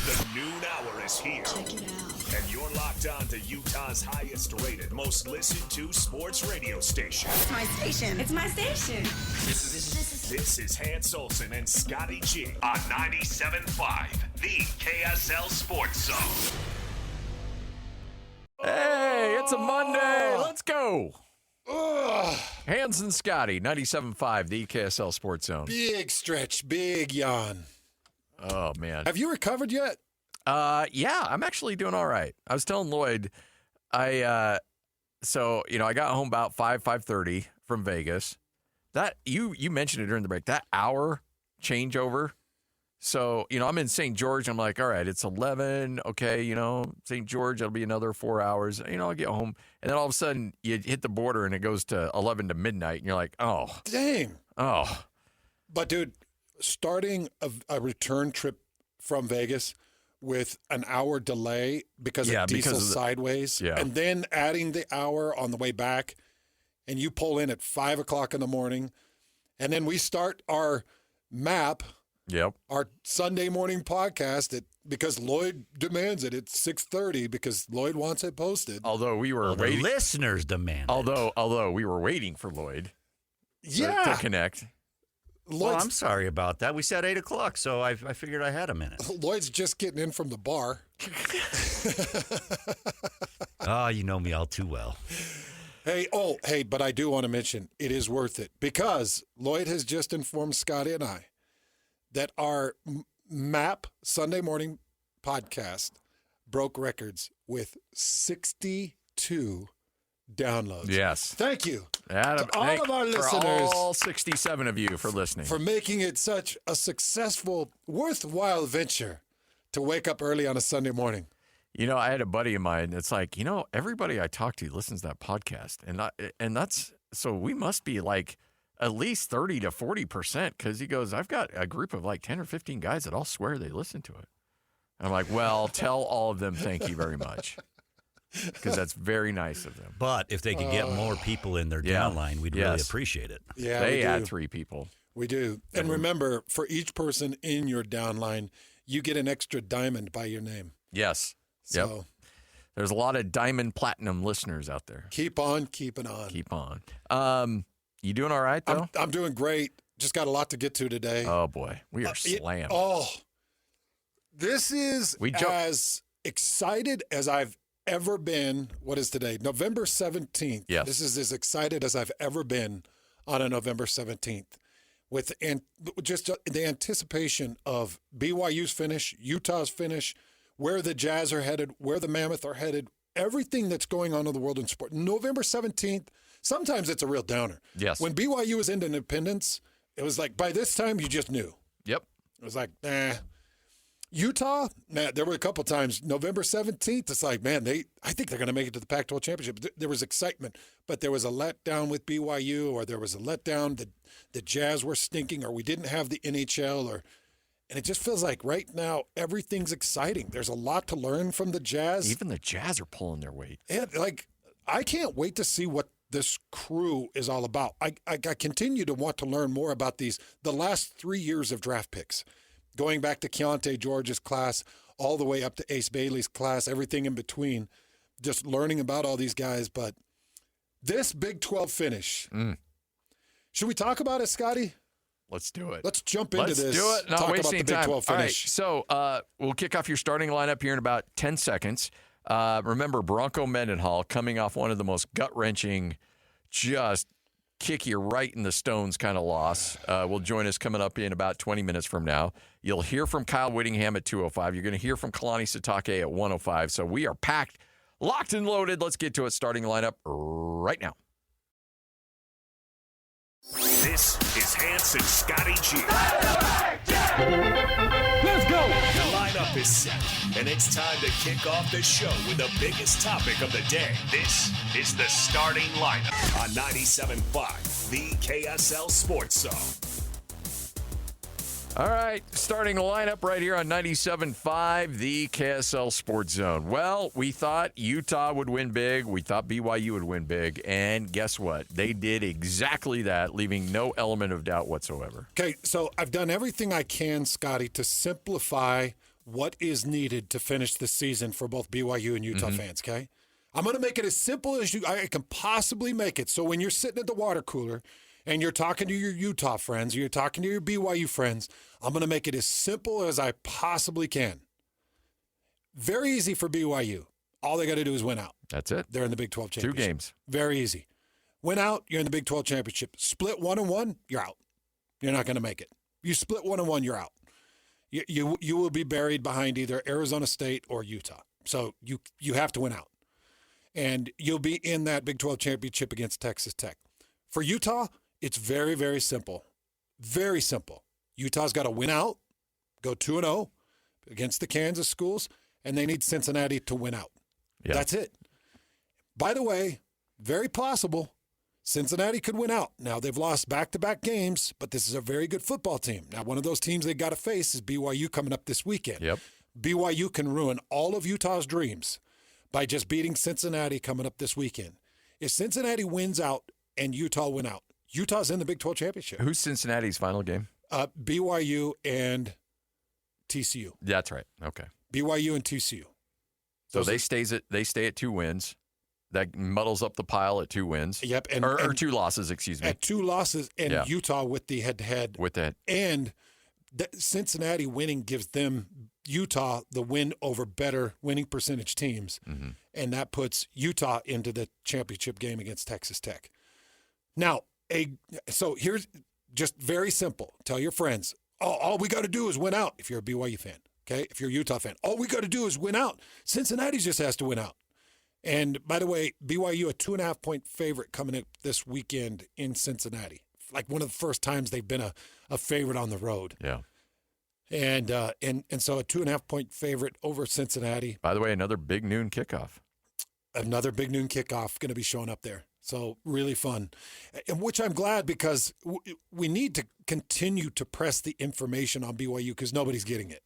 The noon hour is here. Check it out. And you're locked on to Utah's highest rated, most listened to sports radio station. It's my station. It's my station. This is Hans Olsen and Scotty G on 97.5, the KSL Sports Zone. Hey, it's a Monday. Let's go. Hans and Scotty, 97.5, the KSL Sports Zone. Big stretch, big yawn. Oh, man. Have you recovered yet? Yeah, I'm actually doing all right. I was telling Lloyd, I got home about 5:30 from Vegas. That you mentioned it during the break, that hour changeover. So, I'm in St. George. I'm like, all right, it's 11. Okay, St. George, it'll be another 4 hours. I'll get home. And then all of a sudden, you hit the border and it goes to 11 to midnight. And you're like, oh. Dang. Oh. But, dude, starting a return trip from Vegas with an hour delay because of diesel sideways, and then adding the hour on the way back, and you pull in at 5 o'clock in the morning, and then we start our map. Yep. Our Sunday morning podcast because Lloyd demands it. It's 6:30 because Lloyd wants it posted. Although we were waiting. The listeners demand it. Although we were waiting for Lloyd. Yeah. To connect. Well, I'm sorry about that. We said 8 o'clock, so I figured I had a minute. Lloyd's just getting in from the bar. Oh, you know me all too well. Hey, but I do want to mention it is worth it because Lloyd has just informed Scotty and I that our MAP Sunday morning podcast broke records with 62 downloads. Yes. Thank you to all of our listeners. All 67 of you for listening. For making it such a successful, worthwhile venture to wake up early on a Sunday morning. I had a buddy of mine. It's like, everybody I talk to listens to that podcast. And that's, so we must be like at least 30 to 40% because he goes, I've got a group of like 10 or 15 guys that all swear they listen to it. And I'm like, well, tell all of them thank you very much because that's very nice of them. But if they could get more people in their downline, we'd really appreciate it. Yeah, they add 3 people. We do. And remember, for each person in your downline, you get an extra diamond by your name. Yes. So, yep. There's a lot of diamond platinum listeners out there. Keep on keeping on. Keep on. You doing all right, though? I'm doing great. Just got a lot to get to today. Oh, boy. We are slammed. This is as excited as I've ever been. What is today? November 17th. Yes. This is as excited as I've ever been on a November 17th. With just the anticipation of BYU's finish, Utah's finish, where the Jazz are headed, where the Mammoth are headed, everything that's going on in the world in sport. November 17th, sometimes it's a real downer. Yes. When BYU was in Independence, it was like by this time you just knew. Yep. It was like, Utah, man, there were a couple times. November 17th, it's like, man, I think they're going to make it to the Pac-12 championship. There was excitement, but there was a letdown with BYU, or there was a letdown that the Jazz were stinking, or we didn't have the NHL, and it just feels like right now everything's exciting. There's a lot to learn from the Jazz. Even the Jazz are pulling their weight. And I can't wait to see what this crew is all about. I continue to want to learn more about the last 3 years of draft picks. Going back to Keontae George's class, all the way up to Ace Bailey's class, everything in between, just learning about all these guys. But this Big 12 finish, should we talk about it, Scotty? Let's do it. Let's jump into this. Let's do it. Not talk wasting about the Big time. 12 finish. All right, so we'll kick off your starting lineup here in about 10 seconds. Remember, Bronco Mendenhall coming off one of the most gut-wrenching, just kick you right in the stones kind of loss. Will join us coming up in about 20 minutes from now. You'll hear from Kyle Whittingham at 2:05. You're going to hear from Kalani Sitake at 1:05. So we are packed, locked and loaded. Let's get to it. Starting lineup right now. This is Hans and Scotty G. Let's go! The lineup is set, and it's time to kick off the show with the biggest topic of the day. This is the starting lineup on 97.5, the KSL Sports Zone. All right, starting lineup right here on 97.5, the KSL Sports Zone. Well, we thought Utah would win big. We thought BYU would win big. And guess what? They did exactly that, leaving no element of doubt whatsoever. Okay, so I've done everything I can, Scotty, to simplify what is needed to finish the season for both BYU and Utah fans, okay? I'm going to make it as simple as I can possibly make it. So when you're sitting at the water cooler and you're talking to your Utah friends or you're talking to your BYU friends, I'm going to make it as simple as I possibly can. Very easy for BYU. All they got to do is win out. That's it. They're in the Big 12 championship. 2 games. Very easy. Win out, you're in the Big 12 championship. Split 1-1, you're out. You're not going to make it. You split 1-1, you're out. You will be buried behind either Arizona State or Utah. So you have to win out. And you'll be in that Big 12 championship against Texas Tech. For Utah, it's very, very simple. Very simple. Utah's got to win out, go 2-0 against the Kansas schools, and they need Cincinnati to win out. Yeah. That's it. By the way, very possible Cincinnati could win out. Now, they've lost back-to-back games, but this is a very good football team. Now, one of those teams they got to face is BYU coming up this weekend. Yep. BYU can ruin all of Utah's dreams by just beating Cincinnati coming up this weekend. If Cincinnati wins out and Utah win out, Utah's in the Big 12 championship. Who's Cincinnati's final game? BYU and TCU. That's right. Okay. BYU and TCU. So they stay at 2 wins. That muddles up the pile at 2 wins. Yep. Or 2 losses, excuse me. At 2 losses, and Utah with the head-to-head. With that. And Cincinnati winning gives them, Utah, the win over better winning percentage teams. Mm-hmm. And that puts Utah into the championship game against Texas Tech. Now, so here's just very simple. Tell your friends, all we got to do is win out if you're a BYU fan. Okay? If you're a Utah fan. All we got to do is win out. Cincinnati just has to win out. And by the way, BYU, a 2.5-point favorite coming up this weekend in Cincinnati. Like one of the first times they've been a favorite on the road. Yeah. And so a 2.5-point favorite over Cincinnati. By the way, another big noon kickoff. Another big noon kickoff going to be showing up there. So really fun, and which I'm glad because we need to continue to press the information on BYU because nobody's getting it.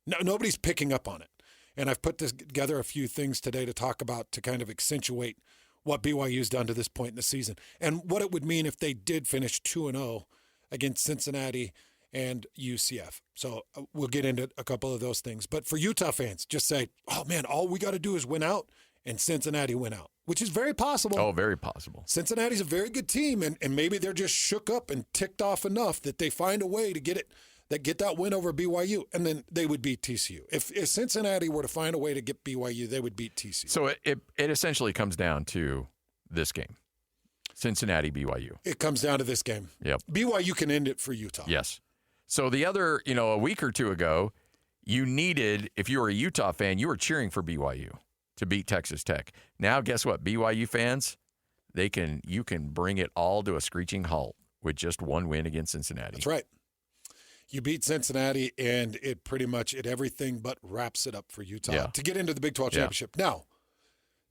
No, nobody's picking up on it. And I've put together a few things today to talk about to kind of accentuate what BYU's done to this point in the season and what it would mean if they did finish 2-0 against Cincinnati and UCF. So we'll get into a couple of those things. But for Utah fans, just say, oh, man, all we got to do is win out and Cincinnati win out, which is very possible. Oh, very possible. Cincinnati's a very good team, and maybe they're just shook up and ticked off enough that they find a way to get that win over BYU, and then they would beat TCU. If Cincinnati were to find a way to get BYU, they would beat TCU. So it essentially comes down to this game, Cincinnati, BYU. It comes down to this game. Yep. BYU can end it for Utah. Yes. So the other, a week or two ago, you needed, if you were a Utah fan, you were cheering for BYU to beat Texas Tech. Now, guess what? BYU fans, you can bring it all to a screeching halt with just one win against Cincinnati. That's right. You beat Cincinnati, and it everything but wraps it up for Utah to get into the Big 12 championship. Now,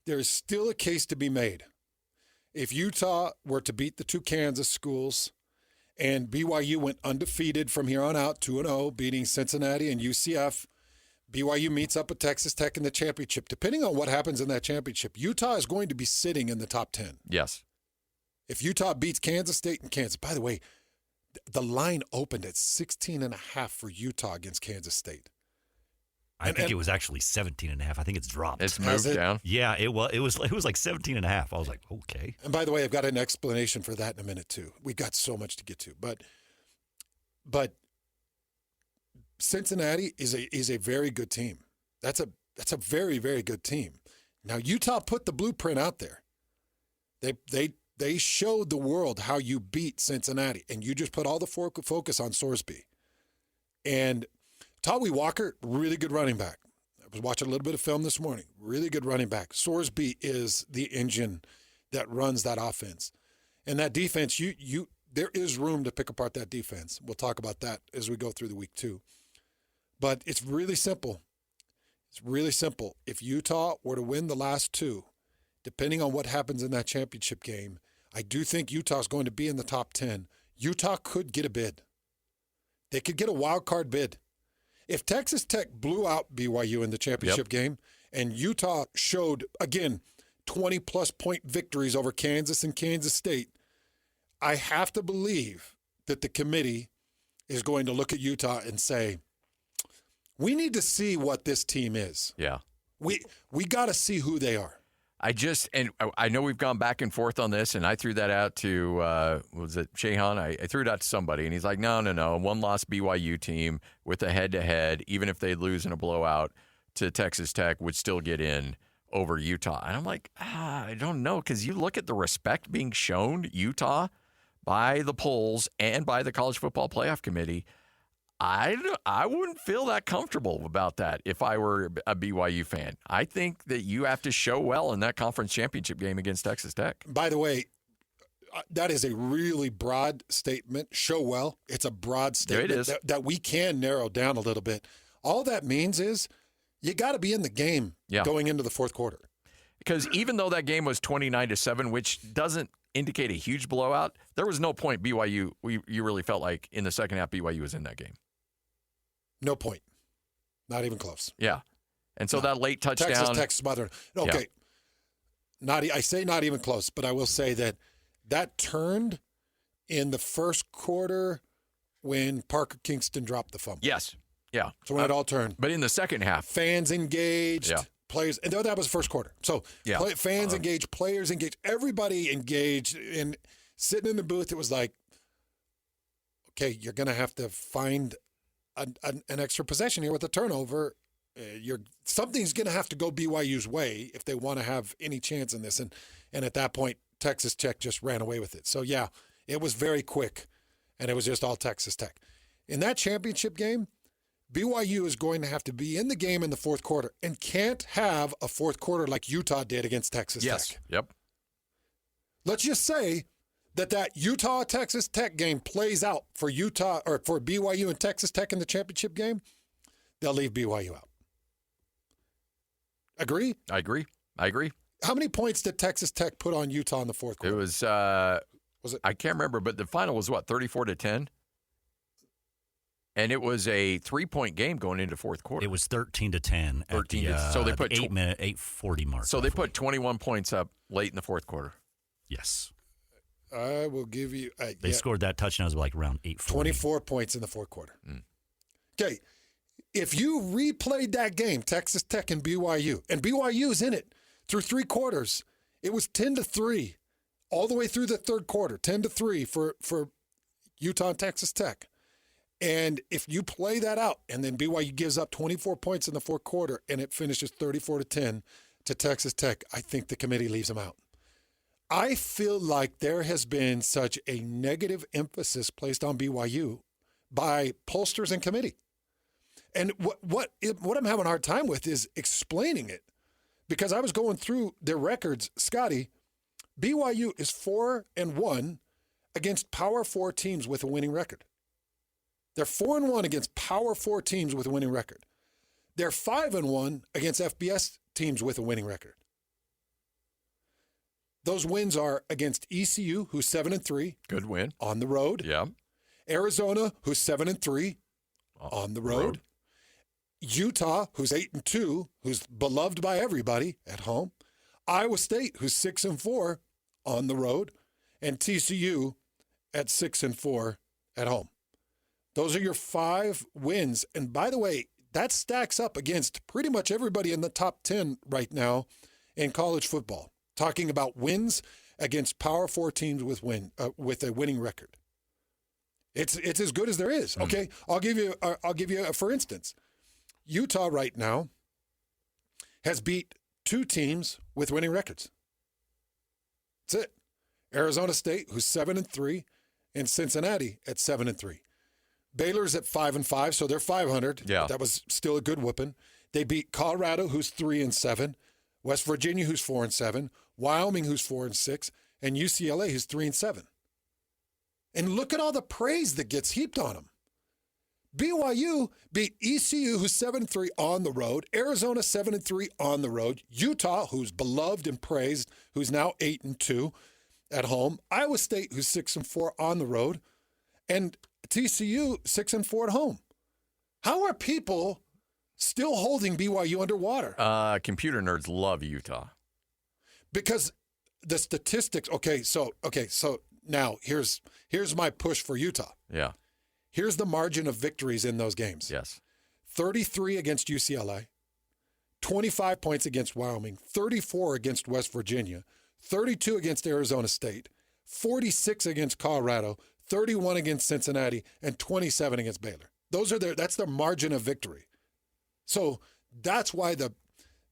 there's still a case to be made. If Utah were to beat the 2 Kansas schools and BYU went undefeated from here on out, 2-0, beating Cincinnati and UCF, BYU meets up with Texas Tech in the championship. Depending on what happens in that championship, Utah is going to be sitting in the top 10. Yes. If Utah beats Kansas State and Kansas, by the way, the line opened at 16.5 for Utah against Kansas State. I think it was actually 17.5. I think it's dropped. It's moved down. Yeah, it was like 17.5. I was like, okay. And by the way, I've got an explanation for that in a minute too. We've got so much to get to, but Cincinnati is a very good team. That's a very, very good team. Now Utah put the blueprint out there. They showed the world how you beat Cincinnati, and you just put all the focus on Sorsby. And Tawi Walker, really good running back. I was watching a little bit of film this morning. Really good running back. Sorsby is the engine that runs that offense. And that defense, there is room to pick apart that defense. We'll talk about that as we go through the week too. But it's really simple. It's really simple. If Utah were to win the last 2, depending on what happens in that championship game, I do think Utah's going to be in the top 10. Utah could get a bid. They could get a wild card bid. If Texas Tech blew out BYU in the championship game and Utah showed, again, 20-plus point victories over Kansas and Kansas State, I have to believe that the committee is going to look at Utah and say, We need to see what this team is. Yeah. We got to see who they are. I know we've gone back and forth on this, and I threw that out to, was it Shahan? I threw it out to somebody, and he's like, no. One-loss BYU team with a head-to-head, even if they lose in a blowout to Texas Tech, would still get in over Utah. And I'm like, I don't know, because you look at the respect being shown Utah by the polls and by the College Football Playoff Committee. I wouldn't feel that comfortable about that if I were a BYU fan. I think that you have to show well in that conference championship game against Texas Tech. By the way, that is a really broad statement. Show well. It's a broad statement that we can narrow down a little bit. All that means is you got to be in the game going into the fourth quarter. Because even though that game was 29-7, which doesn't indicate a huge blowout, there was no point BYU, you really felt like in the second half BYU was in that game. No point. Not even close. Yeah. And so that late touchdown. Texas Tech smothered. Okay. Yeah. I say not even close, but I will say that turned in the first quarter when Parker Kingston dropped the fumble. Yes. Yeah. So when it all turned. But in the second half. Fans engaged. Yeah. Players. And that was the first quarter. So fans engaged, players engaged, everybody engaged. And sitting in the booth, it was like, okay, you're going to have to find an extra possession here with a turnover. Something's going to have to go BYU's way if they want to have any chance in this. And at that point, Texas Tech just ran away with it. So, yeah, it was very quick, and it was just all Texas Tech. In that championship game, BYU is going to have to be in the game in the fourth quarter and can't have a fourth quarter like Utah did against Texas Tech. Yep. Let's just say that Utah-Texas Tech game plays out for Utah or for BYU and Texas Tech in the championship game, they'll leave BYU out. Agree? I agree. How many points did Texas Tech put on Utah in the fourth quarter? It was I can't remember, but the final was what, 34-10? And it was a 3-point game going into fourth quarter. It was 13-10. 13. So they put 8:40 mark. So roughly. They put 21 points up late in the fourth quarter. Yes. I will give you. They scored that touchdown. It was like around 8:40. 24 points in the fourth quarter. Okay, if you replayed that game, Texas Tech and BYU's in it through three quarters. It was 10-3 all the way through the third quarter. 10-3 for Utah and Texas Tech. And if you play that out, and then BYU gives up 24 points in the fourth quarter, and it finishes 34-10 to Texas Tech, I think the committee leaves them out. I feel like there has been such a negative emphasis placed on BYU by pollsters and committee. And what I'm having a hard time with is explaining it. Because I was going through their records, Scotty, BYU is 4-1 against Power 4 teams with a winning record. They're 4-1 against Power 4 teams with a winning record. They're 5-1 against FBS teams with a winning record. Those wins are against ECU, who's 7-3. Good win. On the road. Yeah. Arizona, who's 7-3. On the road. Utah, who's 8-2, who's beloved by everybody at home. Iowa State, who's 6-4 on the road. And TCU at 6-4 at home. Those are your 5 wins. And by the way, that stacks up against pretty much everybody in the top 10 right now in college football. Talking about wins against Power 4 teams with a winning record. It's as good as there is. Okay, I'll give you for instance, Utah right now has beat 2 teams with winning records. That's it. Arizona State, who's 7-3, and Cincinnati at 7-3. Baylor's at 5-5, so they're 500. Yeah, that was still a good whooping. They beat Colorado, who's 3-7. West Virginia, who's 4-7, Wyoming, who's 4-6, and UCLA, who's 3-7. And look at all the praise that gets heaped on them. BYU beat ECU, who's 7-3 on the road, Arizona 7-3 on the road, Utah, who's beloved and praised, who's now 8-2 at home, Iowa State, who's 6-4 on the road, and TCU 6-4 at home. How are people still holding BYU underwater? Computer nerds love Utah. Because the statistics, so now here's my push for Utah. Yeah. Here's the margin of victories in those games. Yes. 33 against UCLA, 25 points against Wyoming, 34 against West Virginia, 32 against Arizona State, 46 against Colorado, 31 against Cincinnati, and 27 against Baylor. That's their margin of victory. So that's why the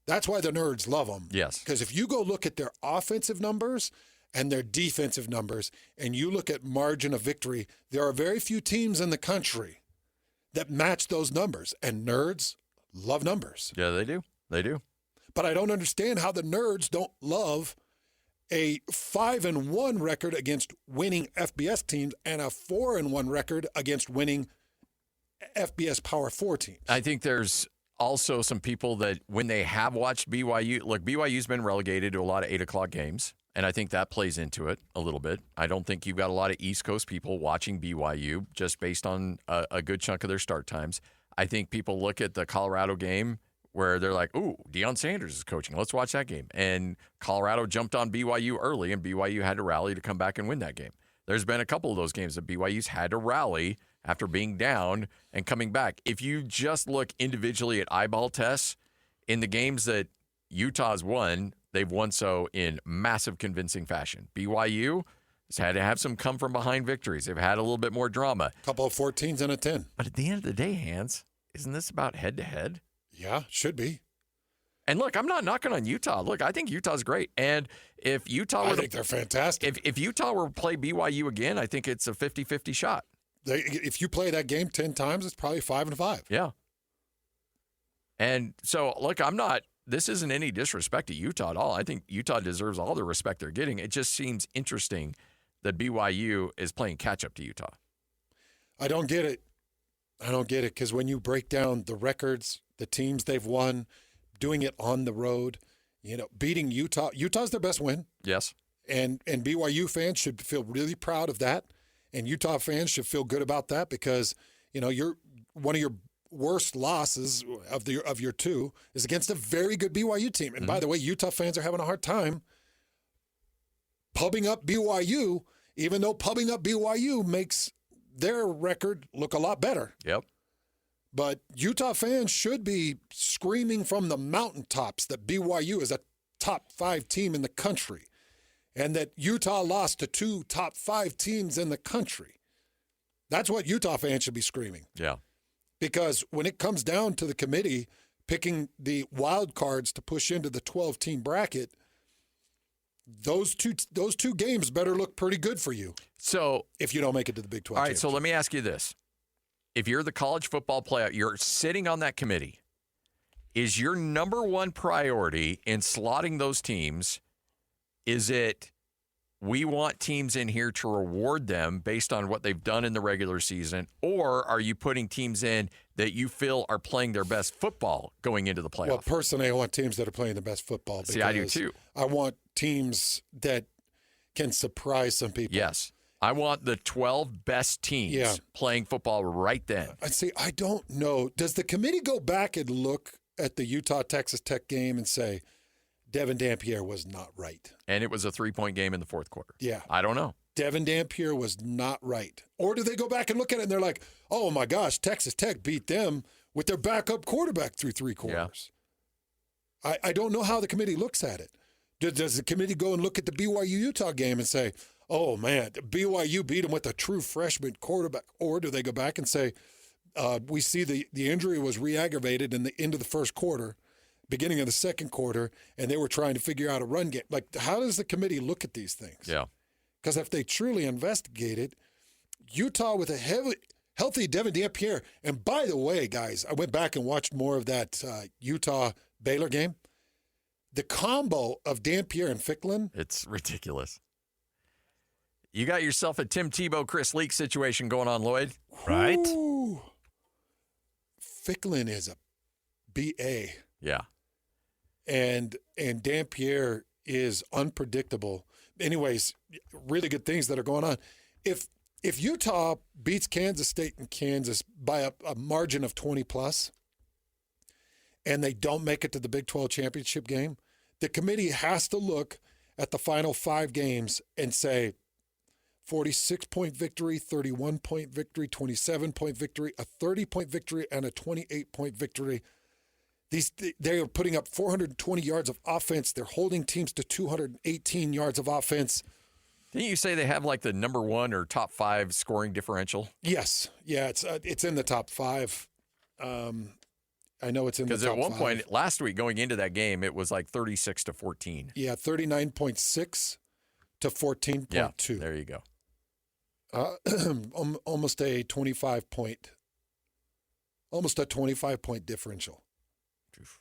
nerds love them. Yes. Because if you go look at their offensive numbers and their defensive numbers, and you look at margin of victory, there are very few teams in the country that match those numbers. And nerds love numbers. Yeah, they do. They do. But I don't understand how the nerds don't love a 5-1 record against winning FBS teams and a 4-1 record against winning FBS Power 4 teams. I think there's also some people that when they have watched BYU, look, BYU's been relegated to a lot of 8 o'clock games, and I think that plays into it a little bit. I don't think you've got a lot of East Coast people watching BYU just based on a good chunk of their start times. I think people look at the Colorado game where they're like, ooh, Deion Sanders is coaching. Let's watch that game. And Colorado jumped on BYU early, and BYU had to rally to come back and win that game. There's been a couple of those games that BYU's had to rally after being down and coming back. If you just look individually at eyeball tests, in the games that Utah's won, they've won so in massive convincing fashion. BYU has had to have some come-from-behind victories. They've had a little bit more drama. A couple of 14s and a 10. But at the end of the day, Hans, isn't this about head-to-head? Yeah, should be. And look, I'm not knocking on Utah. Look, I think Utah's great. And if Utah were I think they're fantastic. If Utah were to play BYU again, I think it's a 50-50 shot. If you play that game 10 times, it's probably 5-5. Yeah. And so, look, this isn't any disrespect to Utah at all. I think Utah deserves all the respect they're getting. It just seems interesting that BYU is playing catch-up to Utah. I don't get it. Because when you break down the records, the teams they've won, doing it on the road, beating Utah's their best win. Yes. And BYU fans should feel really proud of that. And Utah fans should feel good about that because, you're one of your worst losses of your two is against a very good BYU team. And by the way, Utah fans are having a hard time pubbing up BYU, even though pubbing up BYU makes their record look a lot better. Yep. But Utah fans should be screaming from the mountaintops that BYU is a top 5 team in the country and that Utah lost to 2 top 5 teams in the country. That's what Utah fans should be screaming. Yeah. Because when it comes down to the committee picking the wild cards to push into the 12-team bracket, those two games better look pretty good for you. So if you don't make it to the Big 12 all right, so let me ask you this. If you're the college football playoff, you're sitting on that committee, is your number one priority in slotting those teams, is it we want teams in here to reward them based on what they've done in the regular season, or are you putting teams in that you feel are playing their best football going into the playoff? Well, personally, I want teams that are playing the best football. See, I do too. I want teams that can surprise some people. Yes. I want the 12 best teams playing football right then. I don't know. Does the committee go back and look at the Utah-Texas Tech game and say, Devin Dampier was not right? And it was a 3-point game in the fourth quarter. Yeah. I don't know. Devin Dampier was not right. Or do they go back and look at it and they're like, oh, my gosh, Texas Tech beat them with their backup quarterback through 3 quarters? Yeah. I don't know how the committee looks at it. Does the committee go and look at the BYU-Utah game and say, oh, man, BYU beat them with a true freshman quarterback? Or do they go back and say, we see the injury was re-aggravated in the end of the first quarter, beginning of the second quarter, and they were trying to figure out a run game? Like, how does the committee look at these things? Yeah. Because if they truly investigated, Utah with a healthy Devin Dampier, and by the way, guys, I went back and watched more of that Utah-Baylor game. The combo of Dampier and Ficklin. It's ridiculous. You got yourself a Tim Tebow, Chris Leak situation going on, Lloyd. Right? Ooh. Ficklin is a BA. Yeah. And Dampier is unpredictable. Anyways, really good things that are going on. If Utah beats Kansas State and Kansas by a margin of 20+, and they don't make it to the Big 12 championship game, the committee has to look at the final 5 games and say, 46-point victory, 31-point victory, 27-point victory, a 30-point victory, and a 28-point victory. They are putting up 420 yards of offense. They're holding teams to 218 yards of offense. Didn't you say they have like the number 1 or top 5 scoring differential? Yes. Yeah, it's in the top 5. I know it's in the top 5. Because at one point last week going into that game, it was like 36-14. Yeah, 39.6 to 14.2. Yeah, there you go. Almost a 25-point differential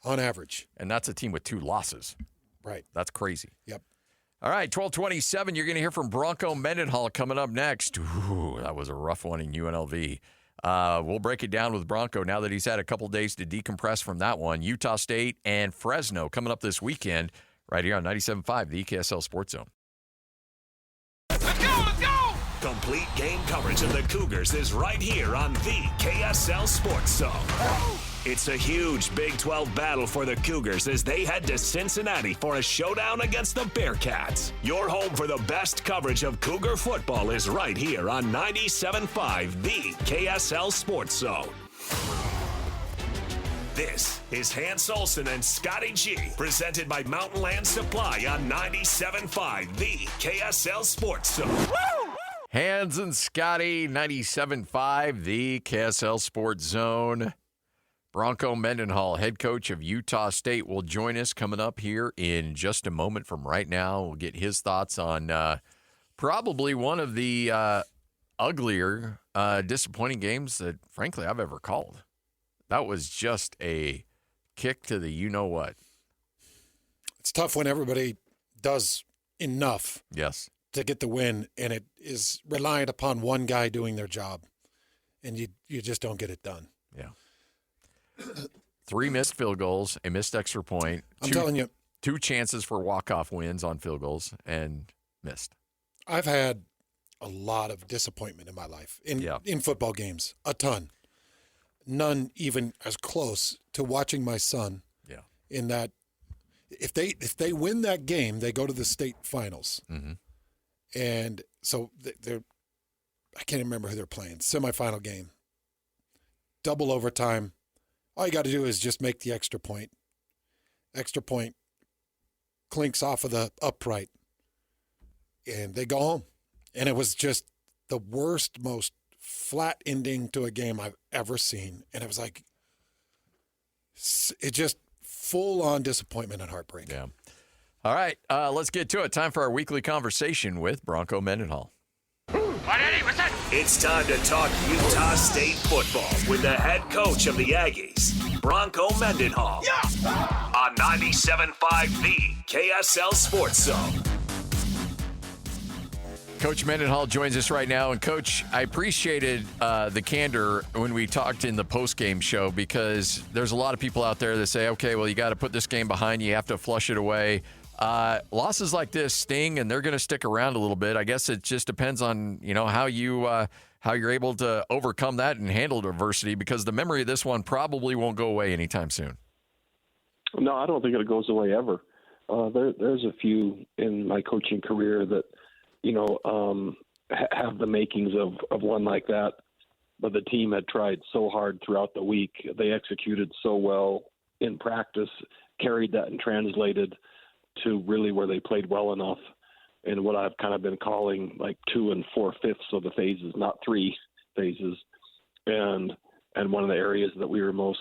on average. And that's a team with 2 losses. Right. That's crazy. Yep. All right, 12:27. You're going to hear from Bronco Mendenhall coming up next. Ooh, that was a rough one in UNLV. We'll break it down with Bronco now that he's had a couple days to decompress from that one. Utah State and Fresno coming up this weekend right here on 97.5, the KSL Sports Zone. Let's go! Complete game coverage of the Cougars is right here on the KSL Sports Zone. It's a huge Big 12 battle for the Cougars as they head to Cincinnati for a showdown against the Bearcats. Your home for the best coverage of Cougar football is right here on 97.5, the KSL Sports Zone. This is Hans Olsen and Scotty G, presented by Mountain Land Supply on 97.5, the KSL Sports Zone. Woo! Hans and Scotty, 97.5, the KSL Sports Zone. Bronco Mendenhall, head coach of Utah State, will join us coming up here in just a moment from right now. We'll get his thoughts on probably one of the uglier, disappointing games that, frankly, I've ever called. That was just a kick to the you-know-what. It's tough when everybody does enough. Yes. To get the win, and it is reliant upon one guy doing their job, and you just don't get it done. Yeah. 3 missed field goals, a missed extra point. I'm telling you. 2 chances for walk-off wins on field goals, and missed. I've had a lot of disappointment in my life in football games, a ton. None even as close to watching my son. Yeah. In that, if they win that game, they go to the state finals. Mm-hmm. And so they're, I can't remember who they're playing. Semifinal game. Double overtime. All you got to do is just make the extra point. Extra point clinks off of the upright. And they go home. And it was just the worst, most flat ending to a game I've ever seen. And it was like, it just full-on disappointment and heartbreak. Yeah. All right, let's get to it. Time for our weekly conversation with Bronco Mendenhall. It's time to talk Utah State football with the head coach of the Aggies, Bronco Mendenhall, on 97.5 the KSL Sports Zone. Coach Mendenhall joins us right now. And, Coach, I appreciated the candor when we talked in the post-game show, because there's a lot of people out there that say, okay, well, you got to put this game behind you. You have to flush it away. Losses like this sting, and they're going to stick around a little bit. I guess it just depends on, how you're able to overcome that and handle adversity, because the memory of this one probably won't go away anytime soon. No, I don't think it goes away ever. There's a few in my coaching career that, have the makings of one like that. But the team had tried so hard throughout the week. They executed so well in practice, carried that and translated to really where they played well enough in what I've kind of been calling like 2 4/5 of the phases, not 3 phases. And one of the areas that we were most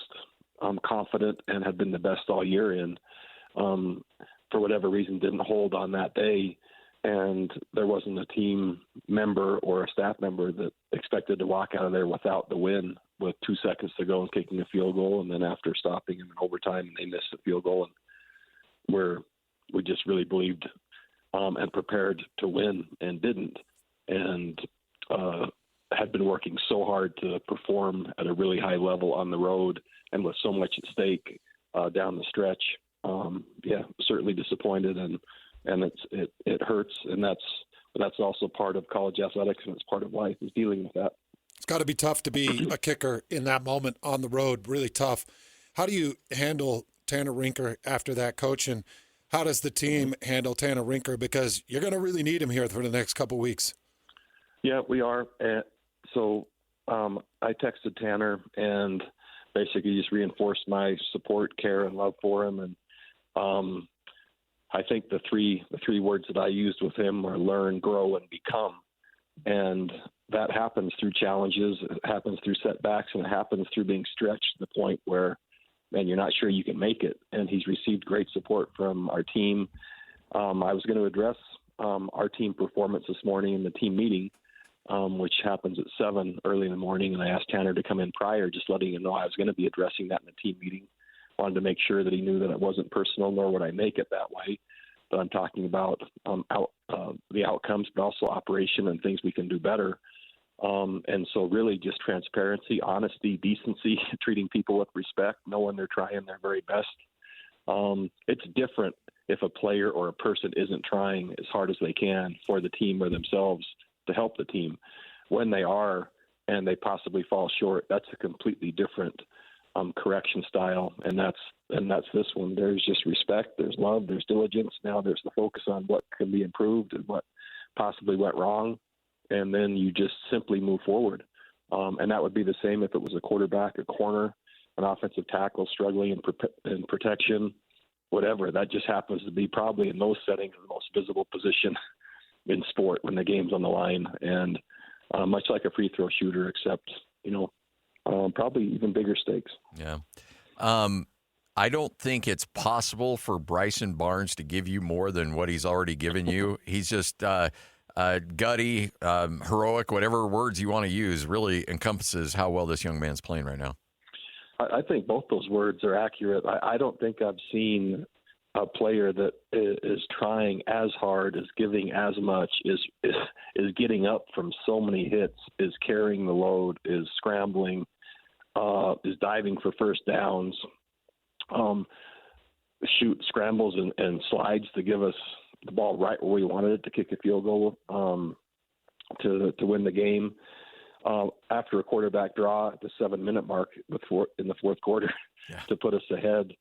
confident and had been the best all year in, for whatever reason, didn't hold on that day. And there wasn't a team member or a staff member that expected to walk out of there without the win with 2 seconds to go and kicking a field goal. And then after stopping them in overtime, they missed the field goal. And we just really believed and prepared to win and didn't. And had been working so hard to perform at a really high level on the road and with so much at stake down the stretch. Certainly disappointed, and it hurts, and that's also part of college athletics, and it's part of life, is dealing with that. It's got to be tough to be a kicker in that moment on the road, really tough. How do you handle Tanner Rinker after that, Coach, and how does the team handle Tanner Rinker, because you're going to really need him here for the next couple weeks? Yeah, we are. I texted Tanner and basically just reinforced my support, care, and love for him. And I think the three words that I used with him were learn, grow, and become. And that happens through challenges, it happens through setbacks, and it happens through being stretched to the point where, man, you're not sure you can make it. And he's received great support from our team. I was going to address our team performance this morning in the team meeting, which happens at 7 early in the morning. And I asked Tanner to come in prior, just letting him know I was going to be addressing that in the team meeting. Wanted to make sure that he knew that it wasn't personal, nor would I make it that way. But I'm talking about the outcomes, but also operation and things we can do better. And so really just transparency, honesty, decency, treating people with respect, knowing they're trying their very best. It's different if a player or a person isn't trying as hard as they can for the team or themselves to help the team. When they are and they possibly fall short, that's a completely different correction style, and that's this one. There's just respect, there's love, there's diligence. Now there's the focus on what can be improved and what possibly went wrong, and then you just simply move forward. And that would be the same if it was a quarterback, a corner, an offensive tackle struggling in protection, whatever. That just happens to be probably in those settings the most visible position in sport when the game's on the line, and much like a free throw shooter, except probably even bigger stakes. Yeah. I don't think it's possible for Bryson Barnes to give you more than what he's already given you. He's just gutty, heroic, whatever words you want to use, really encompasses how well this young man's playing right now. I think both those words are accurate. I don't think I've seen a player that is trying as hard, is giving as much, is getting up from so many hits, is carrying the load, is scrambling, is diving for first downs, scrambles and slides to give us the ball right where we wanted it to kick a field goal to win the game. After a quarterback draw at the 7-minute mark in the fourth quarter to put us ahead,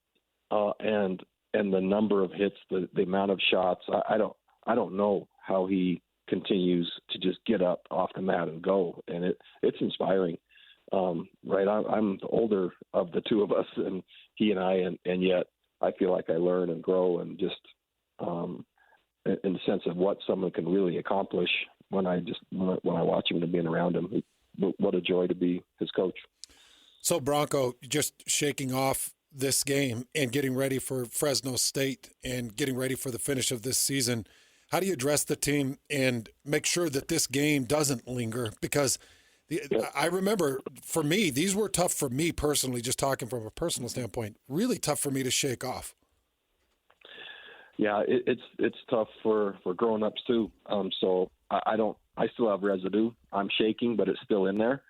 and the number of hits, the amount of shots, I don't know how he continues to just get up off the mat and go, and it's inspiring. Right, I'm the older of the two of us, and he and I, and yet I feel like I learn and grow, and just in the sense of what someone can really accomplish when I watch him and being around him. What a joy to be his coach. So Bronco, just shaking off this game and getting ready for Fresno State and getting ready for the finish of this season, how do you address the team and make sure that this game doesn't linger? Because I remember, for me, these were tough for me personally, just talking from a personal standpoint, really tough for me to shake off. Yeah, it's tough for grown-ups too. So I still have residue. I'm shaking, but it's still in there,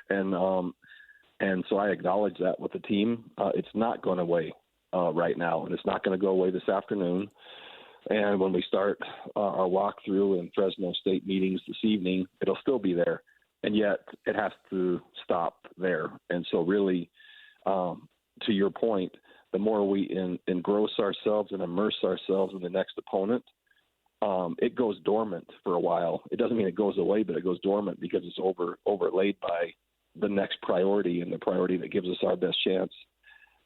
and so I acknowledge that with the team. It's not going away right now, and it's not going to go away this afternoon. And when we start our walkthrough and Fresno State meetings this evening, it'll still be there. And yet it has to stop there. And so really, to your point, the more we engross ourselves and immerse ourselves in the next opponent, it goes dormant for a while. It doesn't mean it goes away, but it goes dormant because it's overlaid by the next priority, and the priority that gives us our best chance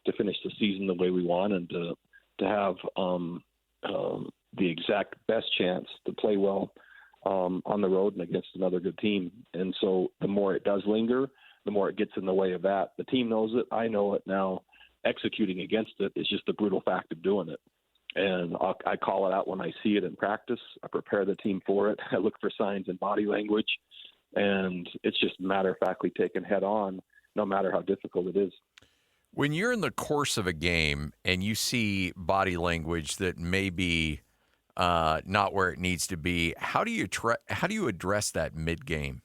to finish the season the way we want, and to have the exact best chance to play well on the road and against another good team. And so the more it does linger, the more it gets in the way of that. The team knows it. I know it now. Executing against it is just the brutal fact of doing it. And I call it out when I see it in practice. I prepare the team for it. I look for signs in body language. And it's just matter-of-factly taken head-on, no matter how difficult it is. When you're in the course of a game and you see body language that may be not where it needs to be, how do you address that mid-game?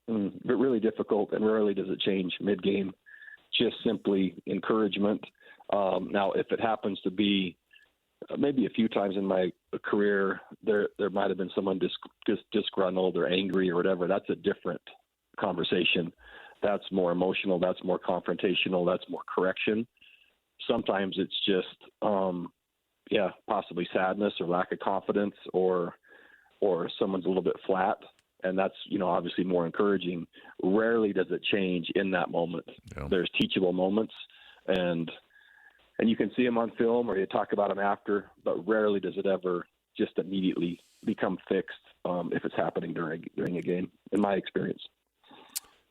But really difficult, and rarely does it change mid-game. Just simply encouragement. Now, if it happens to be maybe a few times in my career, there might have been someone disgruntled or angry or whatever. That's a different conversation. That's more emotional. That's more confrontational. That's more correction. Sometimes it's just, possibly sadness or lack of confidence, or someone's a little bit flat. and that's, obviously more encouraging. Rarely does it change in that moment. Yeah. There's teachable moments, and you can see them on film or you talk about them after, but rarely does it ever just immediately become fixed if it's happening during a game, in my experience.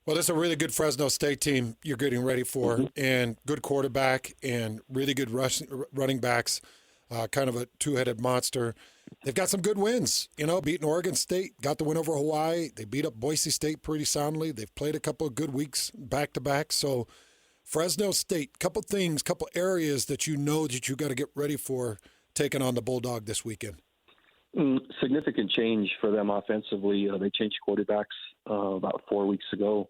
Well, this is a really good Fresno State team you're getting ready for, and good quarterback and really good running backs, kind of a two-headed monster. They've got some good wins, beating Oregon State, got the win over Hawaii. They beat up Boise State pretty soundly. They've played a couple of good weeks back-to-back. So Fresno State, couple areas that that you got to get ready for taking on the Bulldog this weekend. Significant change for them offensively. They changed quarterbacks about 4 weeks ago.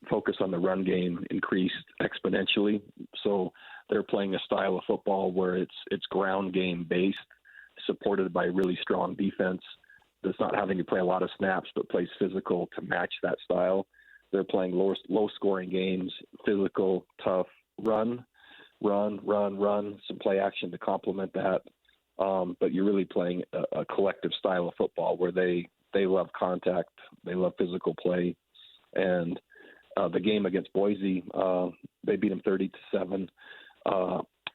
Focus on the run game increased exponentially. So they're playing a style of football where it's ground game based, supported by really strong defense that's not having to play a lot of snaps but plays physical to match that style. They're playing low scoring games, physical, tough, run, some play action to complement that. But you're really playing a collective style of football where they love contact, they love physical play. And the game against Boise, they beat them 30-7.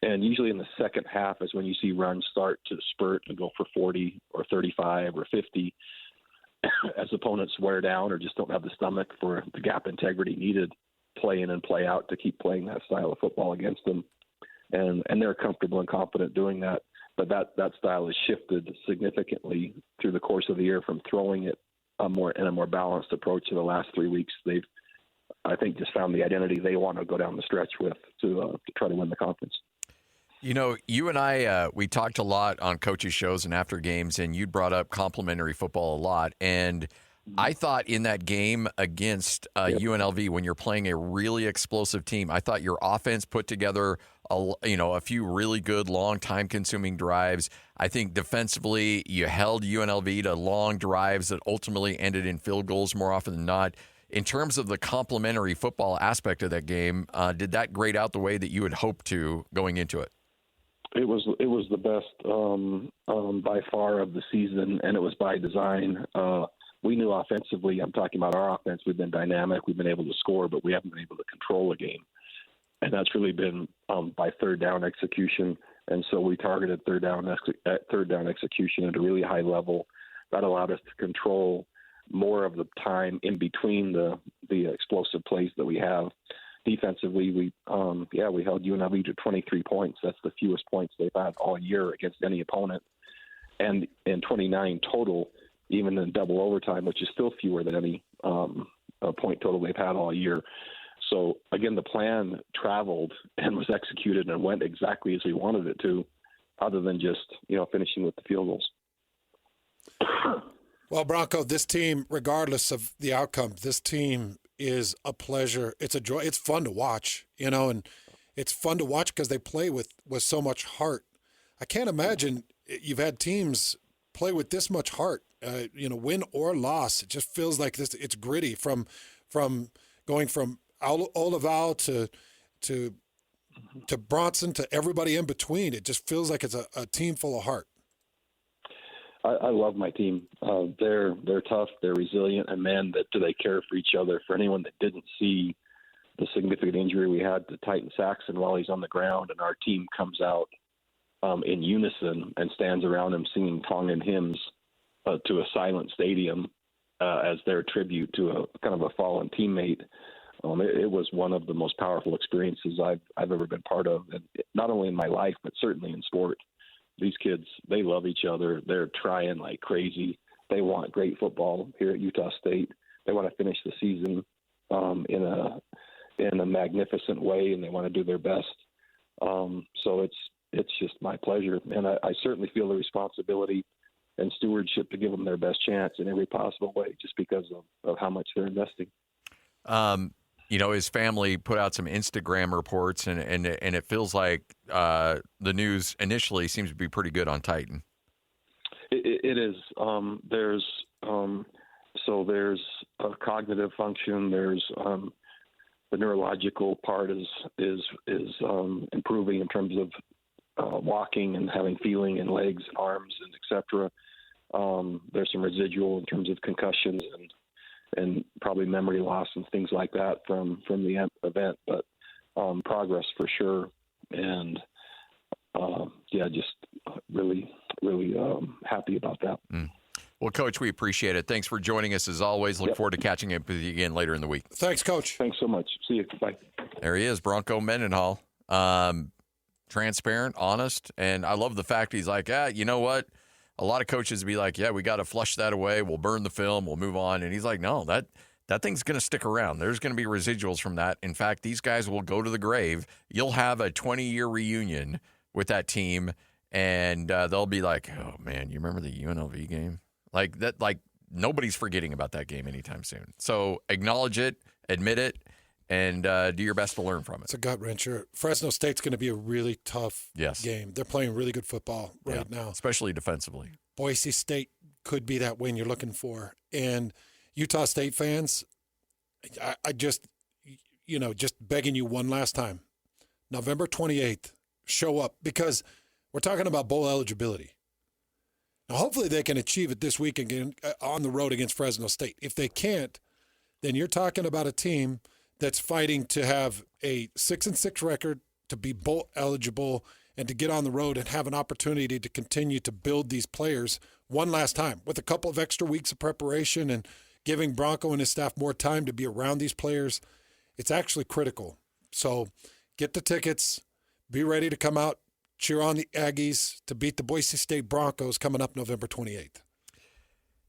And usually in the second half is when you see runs start to spurt and go for 40 or 35 or 50 as opponents wear down or just don't have the stomach for the gap integrity needed play in and play out to keep playing that style of football against them. And they're comfortable and confident doing that. But that style has shifted significantly through the course of the year from throwing it in a more balanced approach in the last 3 weeks. They've, I think, just found the identity they want to go down the stretch with to try to win the conference. You and I, we talked a lot on coaches' shows and after games, and you brought up complimentary football a lot. And I thought in that game against UNLV, when you're playing a really explosive team, I thought your offense put together a few really good, long, time-consuming drives. I think defensively, you held UNLV to long drives that ultimately ended in field goals more often than not. In terms of the complementary football aspect of that game, did that grade out the way that you had hoped to going into it? It was the best by far of the season, and it was by design. We knew offensively, I'm talking about our offense, we've been dynamic, we've been able to score, but we haven't been able to control a game. And that's really been by third down execution. And so we targeted third down execution at a really high level. That allowed us to control more of the time in between the explosive plays that we have. Defensively, we held UNLV to 23 points. That's the fewest points they've had all year against any opponent. And in 29 total, even in double overtime, which is still fewer than any point total they've had all year. So, again, the plan traveled and was executed and went exactly as we wanted it to, other than just, finishing with the field goals. Well, Bronco, this team, regardless of the outcome, this team is a pleasure. It's a joy. It's fun to watch, and it's fun to watch because they play with so much heart. I can't imagine you've had teams play with this much heart, win or loss. It just feels like this. It's gritty from going from Olival to Bronson to everybody in between. It just feels like it's a team full of heart. I love my team. They're tough, they're resilient, and man, do they care for each other. For anyone that didn't see the significant injury we had to Titan Saxon while he's on the ground, and our team comes out in unison and stands around him singing Tongan hymns to a silent stadium as their tribute to a kind of a fallen teammate. It was one of the most powerful experiences I've ever been part of, and not only in my life, but certainly in sport. These kids, they love each other. They're trying like crazy. They want great football here at Utah State. They want to finish the season in a magnificent way, and they want to do their best. So it's just my pleasure, and I certainly feel the responsibility and stewardship to give them their best chance in every possible way, just because of how much they're investing. His family put out some Instagram reports, and it feels like the news initially seems to be pretty good on Titan. It is. There's a cognitive function. There's the neurological part is improving in terms of walking and having feeling in legs, arms, and etc. There's some residual in terms of concussions and probably memory loss and things like that from the event, but progress for sure. And just really happy about that. Well, Coach, we appreciate it. Thanks for joining us as always. Look forward to catching up with you again later in the week. Thanks, Coach. Thanks so much. See you. Bye. There he is, Bronco Mendenhall. Transparent, honest, and I love the fact he's like, you know what? A lot of coaches be like, we got to flush that away. We'll burn the film. We'll move on. And he's like, no, that thing's going to stick around. There's going to be residuals from that. In fact, these guys will go to the grave. You'll have a 20-year reunion with that team, and they'll be like, oh, man, you remember the UNLV game? Like that. Like nobody's forgetting about that game anytime soon. So acknowledge it, admit it, and do your best to learn from it. It's a gut wrencher. Fresno State's going to be a really tough game. They're playing really good football right now, especially defensively. Boise State could be that win you're looking for, and Utah State fans, I just begging you one last time, November 28th, show up because we're talking about bowl eligibility. Now, hopefully they can achieve it this week again on the road against Fresno State. If they can't, then you're talking about a team that's fighting to have a 6-6 record, to be bowl eligible, and to get on the road and have an opportunity to continue to build these players one last time with a couple of extra weeks of preparation and giving Bronco and his staff more time to be around these players. It's actually critical. So get the tickets, be ready to come out, cheer on the Aggies to beat the Boise State Broncos coming up November 28th.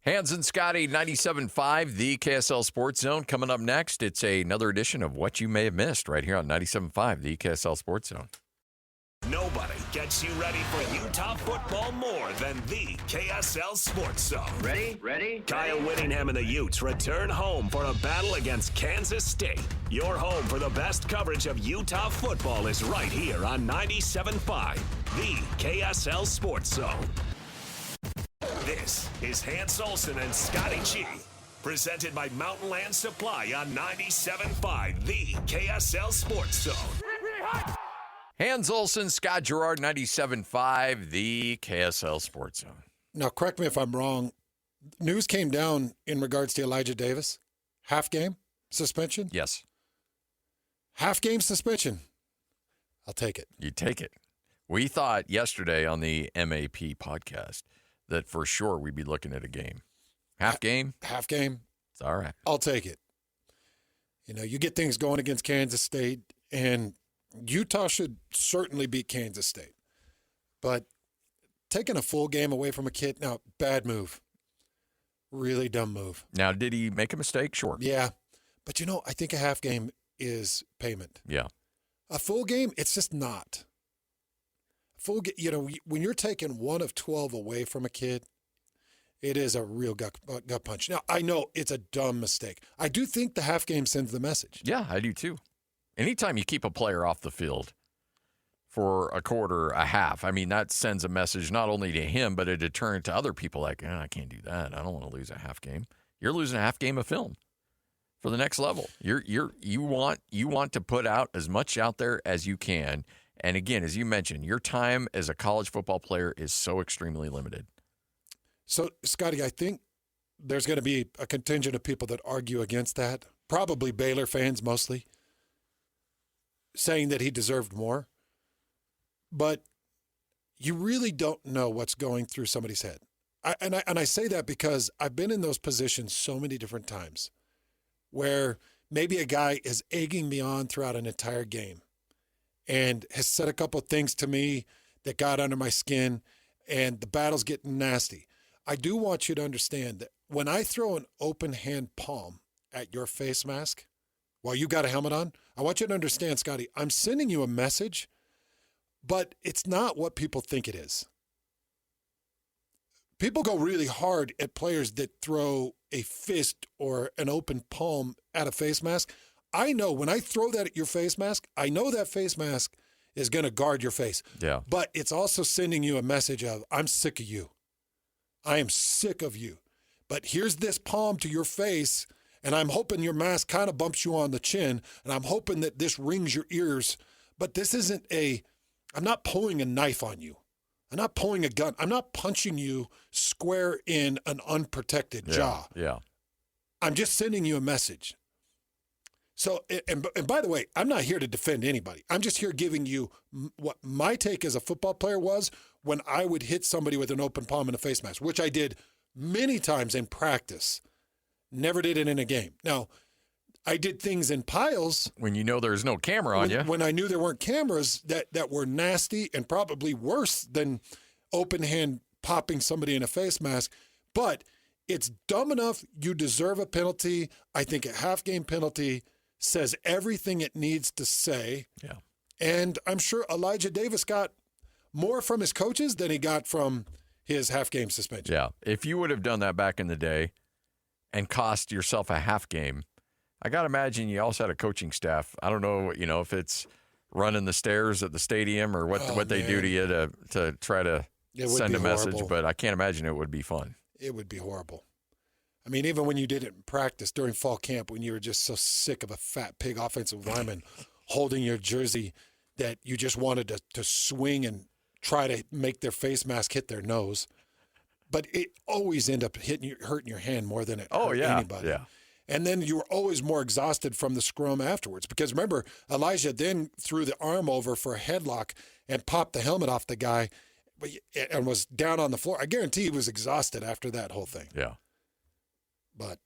Hans and Scotty, 97.5, the KSL Sports Zone. Coming up next, it's another edition of What You May Have Missed right here on 97.5, the KSL Sports Zone. Nobody gets you ready for Utah football more than the KSL Sports Zone. Ready? Kyle Whittingham and the Utes return home for a battle against Kansas State. Your home for the best coverage of Utah football is right here on 97.5, the KSL Sports Zone. This is Hans Olsen and Scotty G, presented by Mountain Land Supply on 97.5, the KSL Sports Zone. Hans Olsen, Scott Gerard, 97.5, the KSL Sports Zone. Now, correct me if I'm wrong. News came down in regards to Elijah Davis. Half game suspension? Yes. Half game suspension. I'll take it. You take it. We thought yesterday on the MAP podcast that for sure we'd be looking at a game. Half game? Half game. It's all right. I'll take it. You get things going against Kansas State, and Utah should certainly beat Kansas State. But taking a full game away from a kid, now, bad move. Really dumb move. Now, did he make a mistake? Sure. Yeah. But, I think a half game is payment. Yeah. A full game, it's just not. When you're taking 1 of 12 away from a kid, it is a real gut punch. Now, I know it's a dumb mistake. I do think the half game sends the message. Yeah, I do too. Anytime you keep a player off the field for a quarter, a half, that sends a message not only to him, but a deterrent to other people like, I can't do that. I don't want to lose a half game. You're losing a half game of film for the next level. You want to put out as much out there as you can. And again, as you mentioned, your time as a college football player is so extremely limited. So, Scotty, I think there's going to be a contingent of people that argue against that, probably Baylor fans mostly, saying that he deserved more. But you really don't know what's going through somebody's head. I say that because I've been in those positions so many different times where maybe a guy is egging me on throughout an entire game and has said a couple of things to me that got under my skin, and the battle's getting nasty. I do want you to understand that when I throw an open hand palm at your face mask while you got a helmet on, I want you to understand, Scotty, I'm sending you a message, but it's not what people think it is. People go really hard at players that throw a fist or an open palm at a face mask. I know when I throw that at your face mask, I know that face mask is going to guard your face. Yeah. But it's also sending you a message of, I'm sick of you. I am sick of you. But here's this palm to your face, and I'm hoping your mask kind of bumps you on the chin, and I'm hoping that this rings your ears. But this isn't I'm not pulling a knife on you. I'm not pulling a gun. I'm not punching you square in an unprotected jaw. Yeah. I'm just sending you a message. So, and by the way, I'm not here to defend anybody. I'm just here giving you what my take as a football player was when I would hit somebody with an open palm and a face mask, which I did many times in practice. Never did it in a game. Now, I did things in piles. When you know there's no camera on you. When I knew there weren't cameras that were nasty and probably worse than open hand popping somebody in a face mask. But it's dumb enough. You deserve a penalty. I think a half-game penalty says everything it needs to say. Yeah. And I'm sure Elijah Davis got more from his coaches than he got from his half-game suspension. Yeah. If you would have done that back in the day and cost yourself a half game, I got to imagine you also had a coaching staff. I don't know, if it's running the stairs at the stadium or what they do to you to try to send a message, but I can't imagine it would be fun. It would be horrible. I mean, even when you did it in practice during fall camp, when you were just so sick of a fat pig offensive lineman holding your jersey that you just wanted to swing and try to make their face mask hit their nose. But it always ended up hurting your hand more than it hurt anybody. Yeah. And then you were always more exhausted from the scrum afterwards. Because remember, Elijah then threw the arm over for a headlock and popped the helmet off the guy and was down on the floor. I guarantee he was exhausted after that whole thing. Yeah. But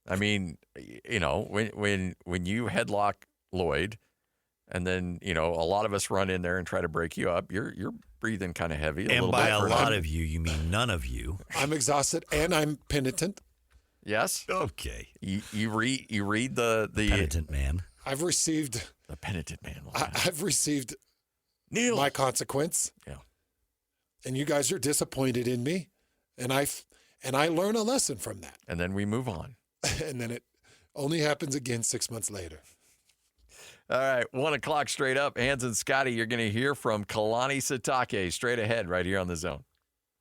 I mean, when you headlock Lloyd and then, a lot of us run in there and try to break you up, you're breathing kind of heavy. And by a lot of you mean none of you. I'm exhausted and I'm penitent. Yes. Okay. You read the penitent man. I've received the penitent man. I've received Neil. my consequence. Yeah. And you guys are disappointed in me, and I learn a lesson from that. And then we move on. And then it only happens again 6 months later. All right, 1:00 straight up. Hans and Scotty, you're going to hear from Kalani Sitake straight ahead right here on The Zone.